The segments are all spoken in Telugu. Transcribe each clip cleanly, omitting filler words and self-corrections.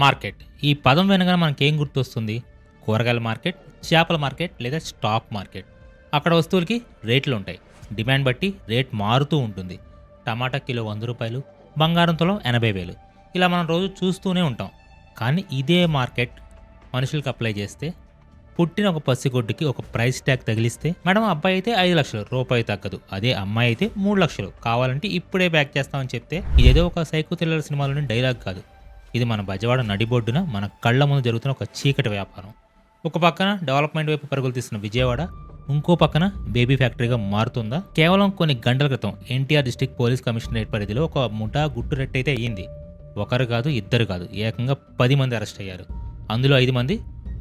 మార్కెట్. ఈ పదం వినగానే మనకేం గుర్తొస్తుంది? కూరగాయల మార్కెట్, చేపల మార్కెట్ లేదా స్టాక్ మార్కెట్. అక్కడ వస్తువులకి రేట్లుంటాయి. డిమాండ్ బట్టి రేట్ మారుతూ ఉంటుంది. టమాటా కిలో రూ. 100, బంగారం తులం 80,000. ఇలా మనం రోజు చూస్తూనే ఉంటాం. కానీ ఇదే మార్కెట్ మనుషులకు అప్లై చేస్తే, పుట్టిన ఒక పసిగొడ్డుకి ఒక ప్రైస్ ట్యాగ్ తగిలిస్తే, మేడం అబ్బాయి అయితే 5 లక్షలు, రూపాయి తగ్గదు. అదే అమ్మాయి అయితే 3 లక్షలు, కావాలంటే ఇప్పుడే బ్యాక్ చేస్తామని చెప్తే, ఇదేదో ఒక సైకో థ్రిల్లర్ సినిమాలోని డైలాగ్ కాదు. ఇది మన బజవాడ నడిబొడ్డున మన కళ్ళ ముందు జరుగుతున్న ఒక చీకటి వ్యాపారం. ఒక పక్కన డెవలప్మెంట్ వైపు పరుగులు తీస్తున్న విజయవాడ, ఇంకో పక్కన బేబీ ఫ్యాక్టరీగా మారుతుందా? కేవలం కొన్ని గంటల క్రితం ఎన్టీఆర్ డిస్ట్రిక్ట్ పోలీస్ కమిషనరేట్ పరిధిలో ఒక ముఠా గుట్టురట్టయితే అయ్యింది. ఒకరు కాదు, ఇద్దరు కాదు, ఏకంగా 10 మంది అరెస్ట్ అయ్యారు. అందులో 5 మంది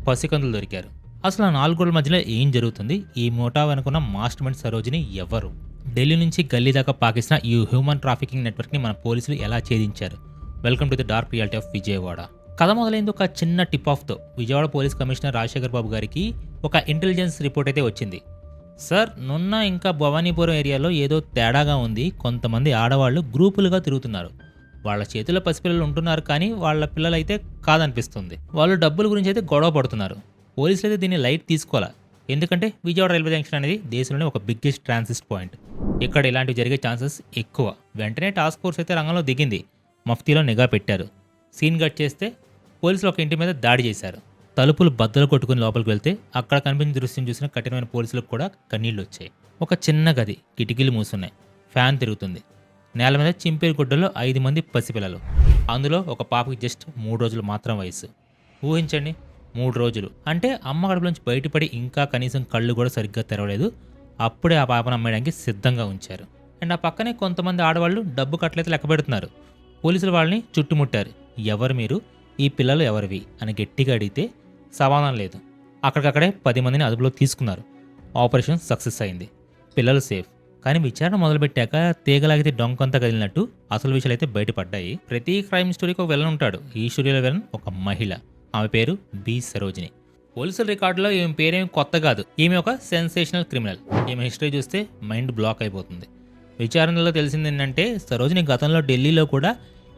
పసికందులు దొరికారు. అసలు ఆ 4 గోడల మధ్యలో ఏం జరుగుతుంది? ఈ ముఠా వెనుకున్న మాస్టర్ మైండ్ సరోజిని ఎవరు? ఢిల్లీ నుంచి గల్లీ దాకా పాకిస్తున్న ఈ హ్యూమన్ ట్రాఫికింగ్ నెట్వర్క్ని మన పోలీసులు ఎలా ఛేదించారు? Welcome to the dark reality of Vijayawada. కథ మొదలైంది ఒక చిన్న టిప్ ఆఫ్తో. విజయవాడ పోలీస్ కమిషనర్ రాజశేఖర్ బాబు గారికి ఒక ఇంటెలిజెన్స్ రిపోర్ట్ అయితే వచ్చింది. సార్, నున్న ఇంకా భవానీపురం ఏరియాలో ఏదో తేడాగా ఉంది. కొంతమంది ఆడవాళ్ళు గ్రూపులుగా తిరుగుతున్నారు. వాళ్ళ చేతిలో పసిపిల్లలు ఉంటున్నారు, కానీ వాళ్ళ పిల్లలైతే కాదనిపిస్తుంది. వాళ్ళు డబ్బుల గురించి అయితే గొడవ పడుతున్నారు. పోలీసులు అయితే దీన్ని లైట్ తీసుకోవాలా? ఎందుకంటే విజయవాడ రైల్వే జంక్షన్ అనేది దేశంలోనే ఒక బిగ్గెస్ట్ ట్రాన్సిట్ పాయింట్. ఇక్కడ ఇలాంటివి జరిగే ఛాన్సెస్ ఎక్కువ. వెంటనే టాస్క్ ఫోర్స్ అయితే రంగంలో దిగింది. మఫ్తీలో నిఘా పెట్టారు. సీన్ కట్ చేస్తే పోలీసులు ఒక ఇంటి మీద దాడి చేశారు. తలుపులు బద్దలు కొట్టుకుని లోపలికి వెళ్తే అక్కడ కనిపించిన దృశ్యం చూసిన కఠినమైన పోలీసులకు కూడా కన్నీళ్లు వచ్చాయి. ఒక చిన్న గది, కిటికీలు మూసున్నాయి, ఫ్యాన్ తిరుగుతుంది. నేల మీద చింపేరు గుడ్డల్లో 5 మంది పసిపిల్లలు. అందులో ఒక పాపకి జస్ట్ 3 రోజులు మాత్రం వయసు. ఊహించండి, 3 రోజులు అంటే అమ్మ కడుపులోంచి బయటపడి ఇంకా కనీసం కళ్ళు కూడా సరిగ్గా తెరవలేదు. అప్పుడే ఆ పాపను అమ్మేయడానికి సిద్ధంగా ఉంచారు. అండ్ ఆ పక్కనే కొంతమంది ఆడవాళ్ళు డబ్బు కట్టలైతే లెక్క పెడుతున్నారు. పోలీసులు వాళ్ళని చుట్టుముట్టారు. ఎవరు మీరు? ఈ పిల్లలు ఎవరివి అని గట్టిగా అడిగితే సమాధానం లేదు. అక్కడికక్కడే 10 మందిని అదుపులో తీసుకున్నారు. ఆపరేషన్ సక్సెస్ అయింది. పిల్లలు సేఫ్. కానీ విచారణ మొదలుపెట్టాక తీగలాగితే డొంకంతా కదిలినట్టు అసలు విషయాలు అయితే బయటపడ్డాయి. ప్రతి క్రైమ్ స్టోరీకి ఒక విలన్ ఉంటాడు. ఈ స్టోరీలో విలన్ ఒక మహిళ. ఆమె పేరు బి సరోజిని. పోలీసుల రికార్డులో ఈమె పేరేమి కొత్త కాదు. ఈమె ఒక సెన్సేషనల్ క్రిమినల్. ఈమె హిస్టరీ చూస్తే మైండ్ బ్లాక్ అయిపోతుంది. విచారణలో తెలిసింది ఏంటంటే, సరోజిని గతంలో ఢిల్లీలో కూడా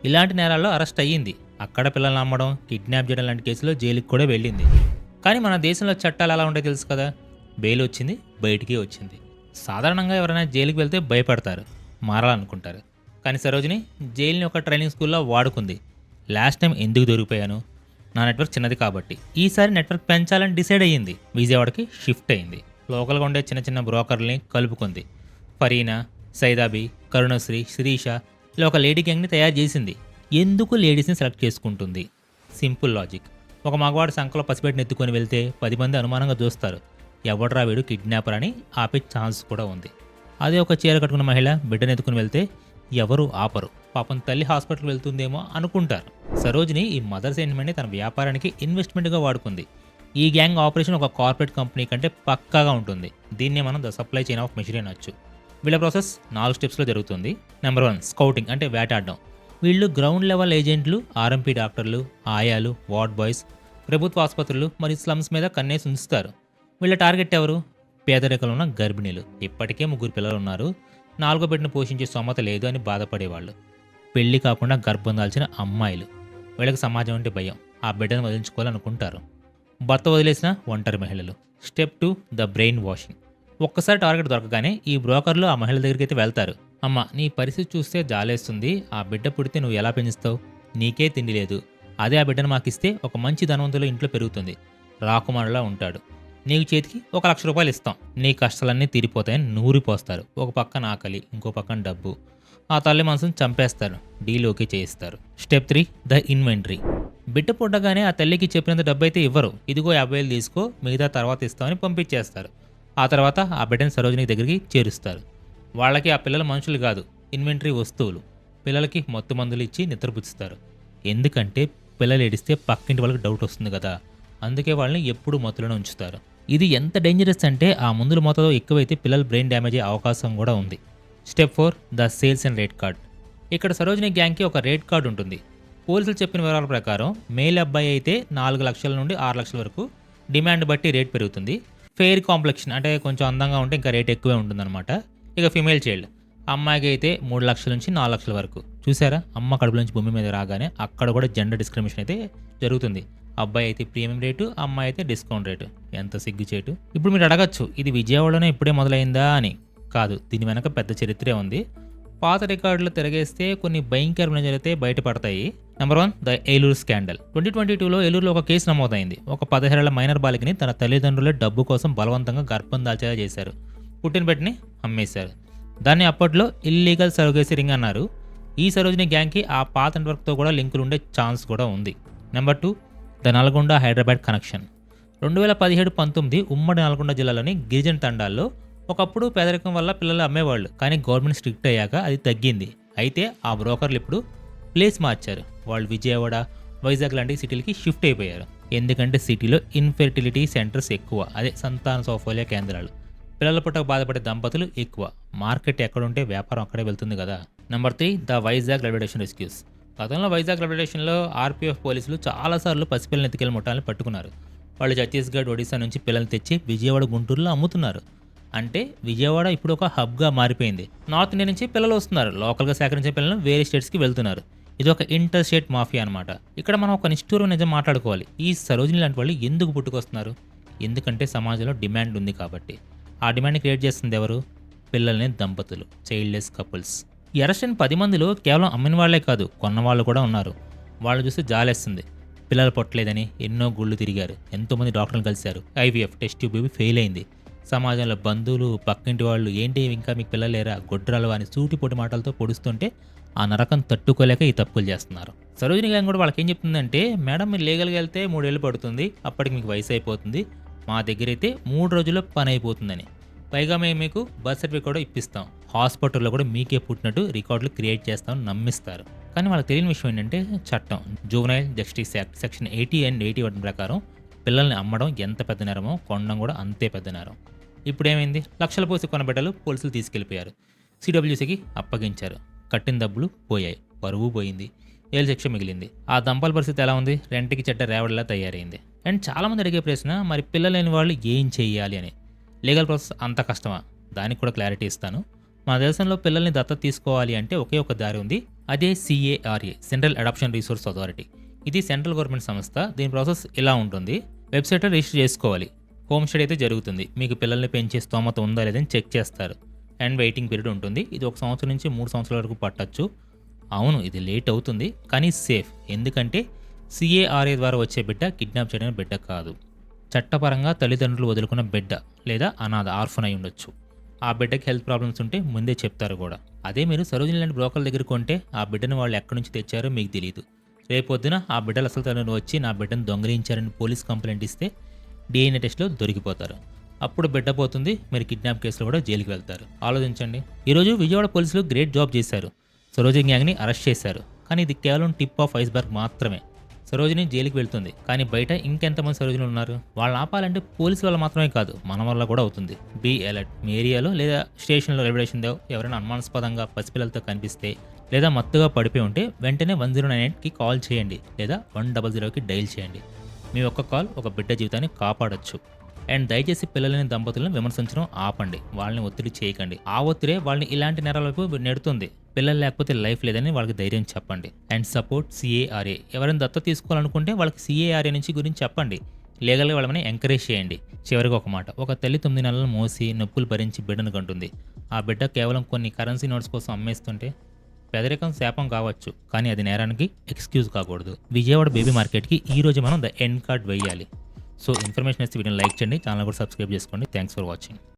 ఇలాంటి నేరాల్లో అరెస్ట్ అయ్యింది. అక్కడ పిల్లల్ని అమ్మడం, కిడ్నాప్ చేయడం లాంటి కేసులో జైలుకి కూడా వెళ్ళింది. కానీ మన దేశంలో చట్టాలు ఎలా ఉంటాయో తెలుసు కదా. బెయిల్ వచ్చింది, బయటికి వచ్చింది. సాధారణంగా ఎవరైనా జైలుకి వెళ్తే భయపడతారు, మారాలనుకుంటారు. కానీ సరోజిని జైలుని ఒక ట్రైనింగ్ స్కూల్లో వాడుకుంది. లాస్ట్ టైం ఎందుకు దొరికిపోయాను? నా నెట్వర్క్ చిన్నది కాబట్టి. ఈసారి నెట్వర్క్ పెంచాలని డిసైడ్ అయ్యింది. విజయవాడకి షిఫ్ట్ అయింది. లోకల్గా ఉండే చిన్న చిన్న బ్రోకర్లని కలుపుకుంది. ఫరీనా, సైదాబి, కరుణశ్రీ, శిరీష ఇలా ఒక లేడీ గ్యాంగ్ని తయారు చేసింది. ఎందుకు లేడీస్ని సెలెక్ట్ చేసుకుంటుంది? Simple logic. ఒక మగవాడు సంఖలో పసిపెట్టిని ఎత్తుకొని వెళ్తే 10 మంది అనుమానంగా చూస్తారు. ఎవడరా వీడు కిడ్నాపర్ అని ఆపే ఛాన్స్ కూడా ఉంది. అదే ఒక చీర కట్టుకున్న మహిళ బిడ్డను ఎత్తుకుని వెళ్తే ఎవరు ఆపరు. పాపం తల్లి హాస్పిటల్కి వెళ్తుందేమో అనుకుంటారు. సరోజిని ఈ మదర్ సెంటిమెంట్ని తన వ్యాపారానికి ఇన్వెస్ట్మెంట్గా వాడుకుంది. ఈ గ్యాంగ్ ఆపరేషన్ ఒక కార్పొరేట్ కంపెనీ కంటే పక్కాగా ఉంటుంది. దీన్నే మనం the supply chain of machine అనొచ్చు. వీళ్ళ ప్రాసెస్ 4 స్టెప్స్లో జరుగుతుంది. నెంబర్ 1, స్కౌటింగ్ అంటే వేటాడడం. వీళ్ళు గ్రౌండ్ లెవెల్ ఏజెంట్లు, ఆర్ఎంపీ డాక్టర్లు, ఆయాలు, వార్డ్ బాయ్స్, ప్రభుత్వ ఆసుపత్రులు మరియు స్లమ్స్ మీద కన్నేసి ఉంచుతారు. వీళ్ళ టార్గెట్ ఎవరు? పేదరికంలో ఉన్న గర్భిణీలు. ఇప్పటికే 3 పిల్లలు ఉన్నారు, 4వ బిడ్డను పోషించే స్తోమత లేదు అని బాధపడేవాళ్ళు. పెళ్లి కాకుండా గర్భం దాల్చిన అమ్మాయిలు. వీళ్ళకి సమాజం అంటే భయం, ఆ బిడ్డను వదిలించుకోవాలనుకుంటారు. భర్త వదిలేసిన ఒంటరి మహిళలు. Step 2, the brain washing. ఒక్కసారి టార్గెట్ దొరకగానే ఈ బ్రోకర్లు ఆ మహిళ దగ్గరికి అయితే వెళ్తారు. అమ్మ, నీ పరిస్థితి చూస్తే జాలేస్తుంది. ఆ బిడ్డ పుడితే నువ్వు ఎలా పెంచుతావు? నీకే తిండి లేదు. అదే ఆ బిడ్డను మాకిస్తే ఒక మంచి ధనవంతుల ఇంట్లో పెరుగుతుంది. రాకుమారులా ఉంటాడు. నీకు చేతికి 1 లక్ష రూపాయలు ఇస్తాం. నీ కష్టాలన్నీ తీరిపోతాయని నూరిపోస్తారు. ఒక పక్కన ఆకలి, ఇంకో పక్కన డబ్బు. ఆ తల్లి మనసును చంపేస్తారు. డీల్ ఓకే చేయిస్తారు. Step 3, the inventory. బిడ్డ పుట్టగానే ఆ తల్లికి చెప్పినంత డబ్బు అయితే ఇవ్వరు. ఇదిగో 50,000 తీసుకో, మిగతా తర్వాత ఇస్తామని పంపించేస్తారు. ఆ తర్వాత ఆ బిడ్డని సరోజిని దగ్గరికి చేరుస్తారు. వాళ్ళకి ఆ పిల్లల మనుషులు కాదు, ఇన్వెంటరీ వస్తువులు. పిల్లలకి మత్తు మందులు ఇచ్చి నిద్రపుచ్చుతారు. ఎందుకంటే పిల్లలు ఏడిస్తే పక్కింటి వాళ్ళకి డౌట్ వస్తుంది కదా. అందుకే వాళ్ళని ఎప్పుడూ మత్తులోనే ఉంచుతారు. ఇది ఎంత డేంజరస్ అంటే ఆ మందుల మోతాదు ఎక్కువైతే పిల్లలు బ్రెయిన్ డ్యామేజ్ అయ్యే అవకాశం కూడా ఉంది. Step 4, the sales and rate card. ఇక్కడ సరోజిని గ్యాంగ్కి ఒక రేట్ కార్డు ఉంటుంది. పోలీసులు చెప్పిన వివరాల ప్రకారం మేల్ అబ్బాయి అయితే 4 లక్షల నుండి 6 లక్షల వరకు, డిమాండ్ బట్టి రేట్ పెరుగుతుంది. ఫెయిర్ కాంప్లెక్షన్ అంటే కొంచెం అందంగా ఉంటే ఇంకా రేట్ ఎక్కువే ఉంటుందన్నమాట. ఇక ఫిమేల్ చైల్డ్, అమ్మాయికి అయితే 3 లక్షల నుంచి 4 లక్షల వరకు. చూసారా? అమ్మ కడుపులో నుంచి భూమి మీద రాగానే అక్కడ కూడా జెండర్ డిస్క్రిమినేషన్ అయితే జరుగుతుంది. అబ్బాయి అయితే ప్రీమియం రేటు, అమ్మాయి అయితే డిస్కౌంట్ రేటు. ఎంత సిగ్గుచేటు. ఇప్పుడు మీరు అడగచ్చు, ఇది విజయవాడలోనే ఇప్పుడే మొదలైందా అని. కాదు, దీని వెనక పెద్ద చరిత్రే ఉంది. పాత రికార్డులు తిరగేస్తే కొన్ని భయంకరమైన జరిగితే బయటపడతాయి. Number 1, the Eluru scandal. 2022లో ఏలూరులో ఒక కేసు నమోదైంది. ఒక 17 ఏళ్ల మైనర్ బాలికని తన తల్లిదండ్రులే డబ్బు కోసం బలవంతంగా గర్భం దాల్చేలా చేశారు. పుట్టిన బిడ్డని అమ్మేశారు. దాన్ని అప్పట్లో ఇల్లీగల్ సరోగేసీ రింగ్ అన్నారు. ఈ సరోజిని గ్యాంగ్కి ఆ పాత నెట్వర్క్తో కూడా లింకులు ఉండే ఛాన్స్ కూడా ఉంది. Number 2, the Nalgonda Hyderabad connection. 2017-19 ఉమ్మడి నల్గొండ జిల్లాలోని గిరిజన తండాల్లో ఒకప్పుడు పేదరికం వల్ల పిల్లలు అమ్మేవాళ్ళు. కానీ గవర్నమెంట్ స్ట్రిక్ట్ అయ్యాక అది తగ్గింది. అయితే ఆ బ్రోకర్లు ఇప్పుడు ప్లేస్ మార్చారు. వాళ్ళు విజయవాడ, వైజాగ్ లాంటి సిటీలకి షిఫ్ట్ అయిపోయారు. ఎందుకంటే సిటీలో ఇన్ఫెర్టిలిటీ సెంటర్స్ ఎక్కువ, అదే సంతాన సౌఫల్య కేంద్రాలు. పిల్లల పుట్టక బాధపడే దంపతులు ఎక్కువ. మార్కెట్ ఎక్కడుంటే వ్యాపారం అక్కడే వెళ్తుంది కదా. Number 3, the Vizag railway station rescues. గతంలో వైజాగ్ రైల్వే స్టేషన్లో ఆర్పీఎఫ్ పోలీసులు చాలాసార్లు పసిపిల్లల ఎత్తుకెళ్ళి ముఠాలను పట్టుకున్నారు. వాళ్ళు ఛత్తీస్గఢ్, ఒడిశా నుంచి పిల్లల్ని తెచ్చి విజయవాడ, గుంటూరులో అమ్ముతున్నారు. అంటే విజయవాడ ఇప్పుడు ఒక హబ్గా మారిపోయింది. నార్త్ ఇండియా నుంచి పిల్లలు వస్తున్నారు. లోకల్గా సేకరించే పిల్లలు వేరే స్టేట్స్కి వెళ్తున్నారు. ఇది ఒక ఇంటర్ స్టేట్ మాఫియా అనమాట. ఇక్కడ మనం ఒక నిష్ఠూరం నిజం మాట్లాడుకోవాలి. ఈ సరోజిని లాంటి వాళ్ళు ఎందుకు పుట్టుకొస్తున్నారు? ఎందుకంటే సమాజంలో డిమాండ్ ఉంది కాబట్టి. ఆ డిమాండ్ని క్రియేట్ చేస్తుంది ఎవరు? పిల్లల్ని దంపతులు, చైల్డ్లెస్ కపుల్స్. ఈ అరెస్ట్ అయిన 10 మందిలో కేవలం అమ్మిన వాళ్లే కాదు, కొన్న వాళ్ళు కూడా ఉన్నారు. వాళ్ళు చూస్తే జాలేస్తుంది. పిల్లలు పుట్టలేదని ఎన్నో గుళ్ళు తిరిగారు, ఎంతోమంది డాక్టర్లు కలిశారు, ఐవీఎఫ్ టెస్ట్ ట్యూబ్ ఫెయిల్ అయింది. సమాజంలో బంధువులు, పక్కింటి వాళ్ళు ఏంటి ఇంకా మీకు పిల్లలు లేరా, గొడ్రాలు అని సూటిపోటి మాటలతో పొడుస్తుంటే ఆ నరకం తట్టుకోలేక ఈ తప్పులు చేస్తున్నారు. సరోజిని గ్యాంగ్ కూడా వాళ్ళకి ఏం చెప్తుందంటే, మేడం మీరు లీగల్గా వెళ్తే 3 ఏళ్ళు పడుతుంది, అప్పటికి మీకు వయసు అయిపోతుంది, మా దగ్గర అయితే 3 రోజుల్లో పని అయిపోతుందని. పైగా మేము మీకు బర్త్ సర్టిఫికేట్ కూడా ఇప్పిస్తాం, హాస్పిటల్లో కూడా మీకే పుట్టినట్టు రికార్డులు క్రియేట్ చేస్తామని నమ్మిస్తారు. కానీ వాళ్ళకి తెలియని విషయం ఏంటంటే, చట్టం juvenile justice act section 80 and 81 ప్రకారం పిల్లల్ని అమ్మడం ఎంత పెద్ద నేరమో కొనడం కూడా అంతే పెద్ద నేరం. ఇప్పుడు ఏమైంది? లక్షల పోసి కొన్న బిడ్డలు పోలీసులు తీసుకెళ్లిపోయారు, సిడబ్ల్యూసీకి అప్పగించారు. కట్టిన డబ్బులు పోయాయి, పరువు పోయింది, ఏళ్ళ శిక్ష మిగిలింది. ఆ దంపల పరిస్థితి ఎలా ఉంది? రెంట్కి చెడ్డ రేవడిలా తయారైంది. అండ్ చాలామంది అడిగే ప్రశ్న, మరి పిల్లలు లేని వాళ్ళు ఏం చేయాలి అని. లీగల్ ప్రాసెస్ అంత కష్టమా? దానికి కూడా క్లారిటీ ఇస్తాను. మన దేశంలో పిల్లల్ని దత్తత తీసుకోవాలి అంటే ఒకే ఒక దారి ఉంది. అదే CARA, central adoption resource authority. ఇది సెంట్రల్ గవర్నమెంట్ సంస్థ. దీని ప్రాసెస్ ఇలా ఉంటుంది. వెబ్సైట్లో రిజిస్టర్ చేసుకోవాలి. హోమ్ స్టడీ అయితే జరుగుతుంది. మీకు పిల్లల్ని పెంచే స్తోమత ఉందా లేదని చెక్ చేస్తారు. అండ్ వెయిటింగ్ పీరియడ్ ఉంటుంది. ఇది 1 సంవత్సరం నుంచి 3 సంవత్సరాల వరకు పట్టచ్చు. అవును, ఇది లేట్ అవుతుంది కానీ సేఫ్. ఎందుకంటే CARA ద్వారా వచ్చే బిడ్డ కిడ్నాప్ చేయడానికి బిడ్డ కాదు. చట్టపరంగా తల్లిదండ్రులు వదులుకున్న బిడ్డ లేదా అనాథ, ఆర్ఫన్ అయి ఉండొచ్చు. ఆ బిడ్డకి హెల్త్ ప్రాబ్లమ్స్ ఉంటే ముందే చెప్తారు కూడా. అదే మీరు సరోజిని లాంటి బ్రోకర్ల దగ్గర కొంటే ఆ బిడ్డను వాళ్ళు ఎక్కడి నుంచి తెచ్చారో మీకు తెలియదు. రేపొద్దున ఆ బిడ్డలు అసలు తల్లిదండ్రులు వచ్చి నా బిడ్డను దొంగిలించారని పోలీస్ కంప్లైంట్ ఇస్తే DNA టెస్ట్లో దొరికిపోతారు. అప్పుడు బిడ్డ పోతుంది, మీరు కిడ్నాప్ కేసులో కూడా జైలుకి వెళ్తారు. ఆలోచించండి. ఈరోజు విజయవాడ పోలీసులు గ్రేట్ జాబ్ చేశారు. సరోజిని గ్యాంగ్ని అరెస్ట్ చేశారు. కానీ ఇది కేవలం టిప్ ఆఫ్ ఐస్బర్గ్ మాత్రమే. సరోజిని జైలుకి వెళ్తుంది, కానీ బయట ఇంకెంతమంది సరోజిని ఉన్నారు? వాళ్ళని ఆపాలంటే పోలీసు వల్ల మాత్రమే కాదు, మన వల్ల కూడా అవుతుంది. Be alert. మీ ఏరియాలో లేదా స్టేషన్లో రైల్వే స్టేషన్లో ఎవరైనా అనుమానాస్పదంగా పసిపిల్లలతో కనిపిస్తే లేదా మత్తుగా పడిపోయి ఉంటే వెంటనే 1098కి కాల్ చేయండి లేదా 100కి డైల్ చేయండి. మీ ఒక్క కాల్ ఒక బిడ్డ జీవితాన్ని కాపాడొచ్చు. అండ్ దయచేసి పిల్లలని దంపతులను విమర్శించడం ఆపండి. వాళ్ళని ఒత్తిడి చేయకండి. ఆ ఒత్తిడే వాళ్ళని ఇలాంటి నేరాల వైపు నెడుతుంది. పిల్లలు లేకపోతే లైఫ్ లేదని వాళ్ళకి ధైర్యం చెప్పండి. And support CARA. ఎవరైనా దత్తత తీసుకోవాలనుకుంటే వాళ్ళకి CARA నుంచి గురించి చెప్పండి. లీగల్గా వాళ్ళని ఎంకరేజ్ చేయండి. చివరికి ఒక మాట, ఒక తల్లి 9 నెలలు మోసి నొప్పులు భరించి బిడ్డను కంటుంది. ఆ బిడ్డ కేవలం కొన్ని కరెన్సీ నోట్స్ కోసం అమ్మేస్తుంటే పేదరికం శాపం కావచ్చు, కానీ అది నేరానికి ఎక్స్క్యూజ్ కాకూడదు. విజయవాడ బేబీ మార్కెట్కి ఈ రోజు మనం ద ఎండ్ కార్డ్ వేయాలి. సో ఇన్ఫర్మేషన్ ఇస్తే వీడియోని లైక్ చేయండి, ఛానల్ కూడా సబ్స్క్రైబ్ చేసుకోండి. Thanks for watching.